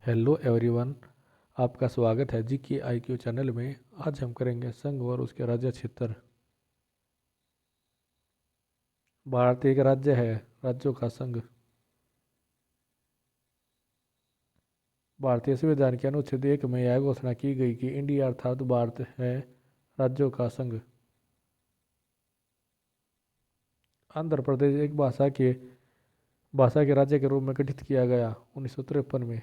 Hello everyone. आपका स्वागत है जी की आई क्यू चैनल में। आज हम करेंगे संघ और उसके राज्य क्षेत्र। भारत एक राज्य है, राज्यों का संघ। भारतीय संविधान के अनुच्छेद 1 में यह घोषणा की गई कि इंडिया अर्थात भारत है राज्यों का संघ। आंध्र प्रदेश एक भाषा के राज्य के रूप में गठित किया गया 1953 में।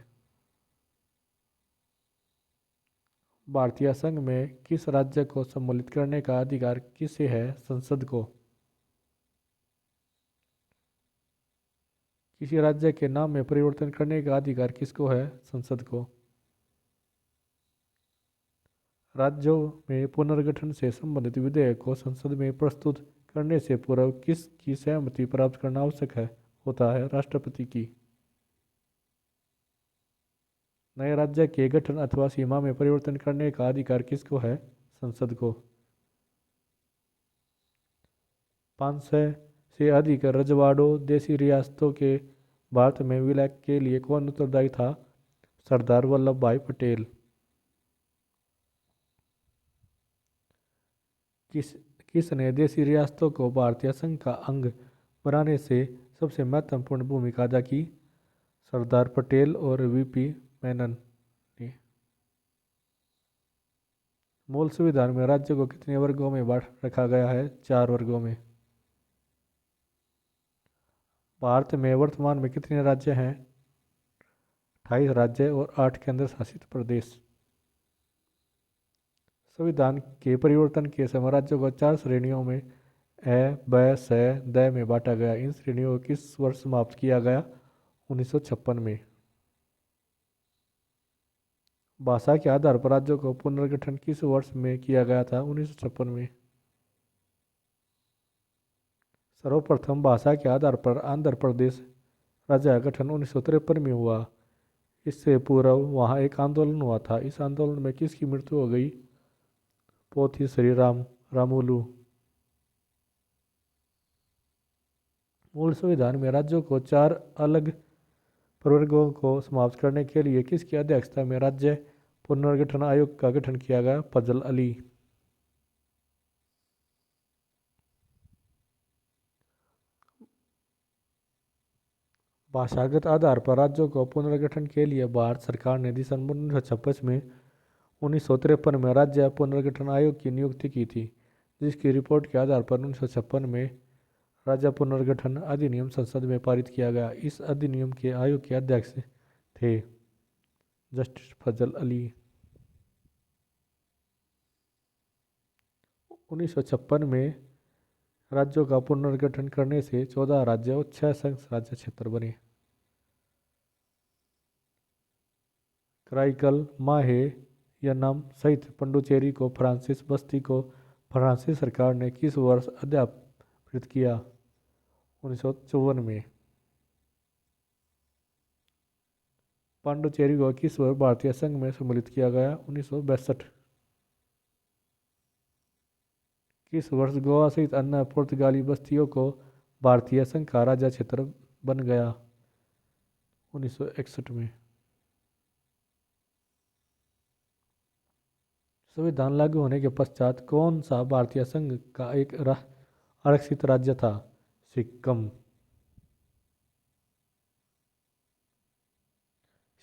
भारतीय संघ में किस राज्य को सम्मिलित करने का अधिकार किसे है? संसद को। किसी राज्य के नाम में परिवर्तन करने का अधिकार किसको है? संसद को। राज्यों में पुनर्गठन से संबंधित विधेयक को संसद में प्रस्तुत करने से पूर्व किसकी सहमति प्राप्त करना आवश्यक होता है? राष्ट्रपति की। नए राज्य के गठन अथवा सीमा में परिवर्तन करने का अधिकार किसको है? संसद को। 500 से अधिक रजवाड़ों देशी रियासतों के भारत में विलय के लिए कौन उत्तरदायी था? सरदार वल्लभ भाई पटेल। किस किसने देशी रियासतों को भारतीय संघ का अंग बनाने से सबसे महत्वपूर्ण भूमिका अदा की? सरदार पटेल और वीपी मेनन ने। मूल संविधान में राज्य को कितने वर्गों में बांट रखा गया है? 4 वर्गों में। भारत में वर्तमान में कितने राज्य हैं? 28 राज्य और 8 केंद्र शासित प्रदेश। संविधान के परिवर्तन के समय राज्यों को 4 श्रेणियों में अ, ब, स, द में बांटा गया। इन श्रेणियों को किस वर्ष समाप्त किया गया? 1956 में। भाषा के आधार पर राज्यों को पुनर्गठन किस वर्ष में किया गया था? 1956 में। सर्वप्रथम भाषा के आधार पर आंध्र प्रदेश राज्य का गठन 1953 में हुआ। इससे पूर्व वहाँ एक आंदोलन हुआ था। इस आंदोलन में किसकी मृत्यु हो गई? पोथी श्री रामुलु। मूल संविधान में राज्यों को 4 अलग प्रवर्गों को समाप्त करने के लिए किसकी अध्यक्षता में राज्य पुनर्गठन आयोग का गठन किया गया? फजल अली। भाषागत आधार पर राज्यों को पुनर्गठन के लिए भारत सरकार ने दिसंबर 1953 में राज्य पुनर्गठन आयोग की नियुक्ति की थी, जिसकी रिपोर्ट के आधार पर 1956 में राज्य पुनर्गठन अधिनियम संसद में पारित किया गया। इस अधिनियम के आयोग के अध्यक्ष थे जस्टिस फजल अली। 1956 में राज्यों का पुनर्गठन करने से 14 राज्य और 6 संघ राज्य क्षेत्र बने। कराईकल, माहे, यन्नम सहित पुडुचेरी को फ्रांसीसी बस्ती को फ्रांसीसी सरकार ने किस वर्ष अध्यापित किया? 1954 में। पांडुचेरी को किस वर्ष भारतीय संघ में सम्मिलित किया गया? 1962। किस वर्ष गोवा सहित अन्य पुर्तगाली बस्तियों को भारतीय संघ का राज्य क्षेत्र बन गया? 1961 में। संविधान लागू होने के पश्चात कौन सा भारतीय संघ का एक आरक्षित राज्य था? सिक्किम।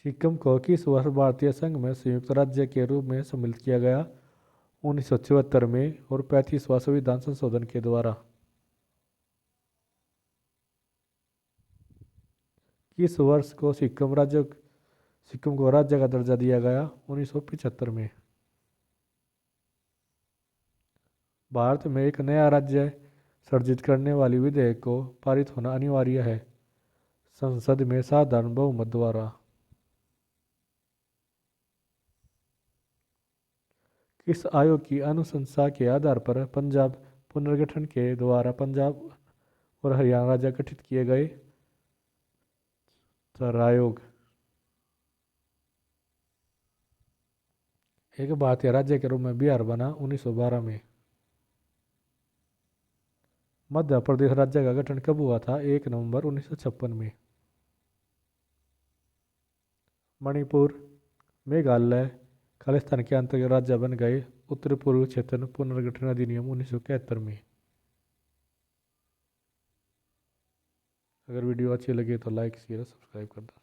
सिक्किम को किस वर्ष भारतीय संघ में संयुक्त राज्य के रूप में सम्मिलित किया गया? 1974 में और 35वां संविधान संशोधन के द्वारा। किस वर्ष को सिक्किम को राज्य का दर्जा दिया गया? 1975 में। भारत में एक नया राज्य सृजित करने वाली विधेयक को पारित होना अनिवार्य है। संसद में साधारण बहुमत द्वारा। किस आयोग की अनुशंसा के आधार पर पंजाब पुनर्गठन के द्वारा पंजाब और हरियाणा राज्य गठित किए गए? सर आयोग। एक भारतीय राज्य के रूप में बिहार बना 1912 में। मध्य प्रदेश राज्य का गठन कब हुआ था? 1 नवंबर 1956 में। मणिपुर, मेघालय खालिस्तान के अंतर्गत राज्य बन गए। उत्तर पूर्व क्षेत्र पुनर्गठन अधिनियम 1971 में। अगर वीडियो अच्छी लगे तो लाइक शेयर सब्सक्राइब कर दो।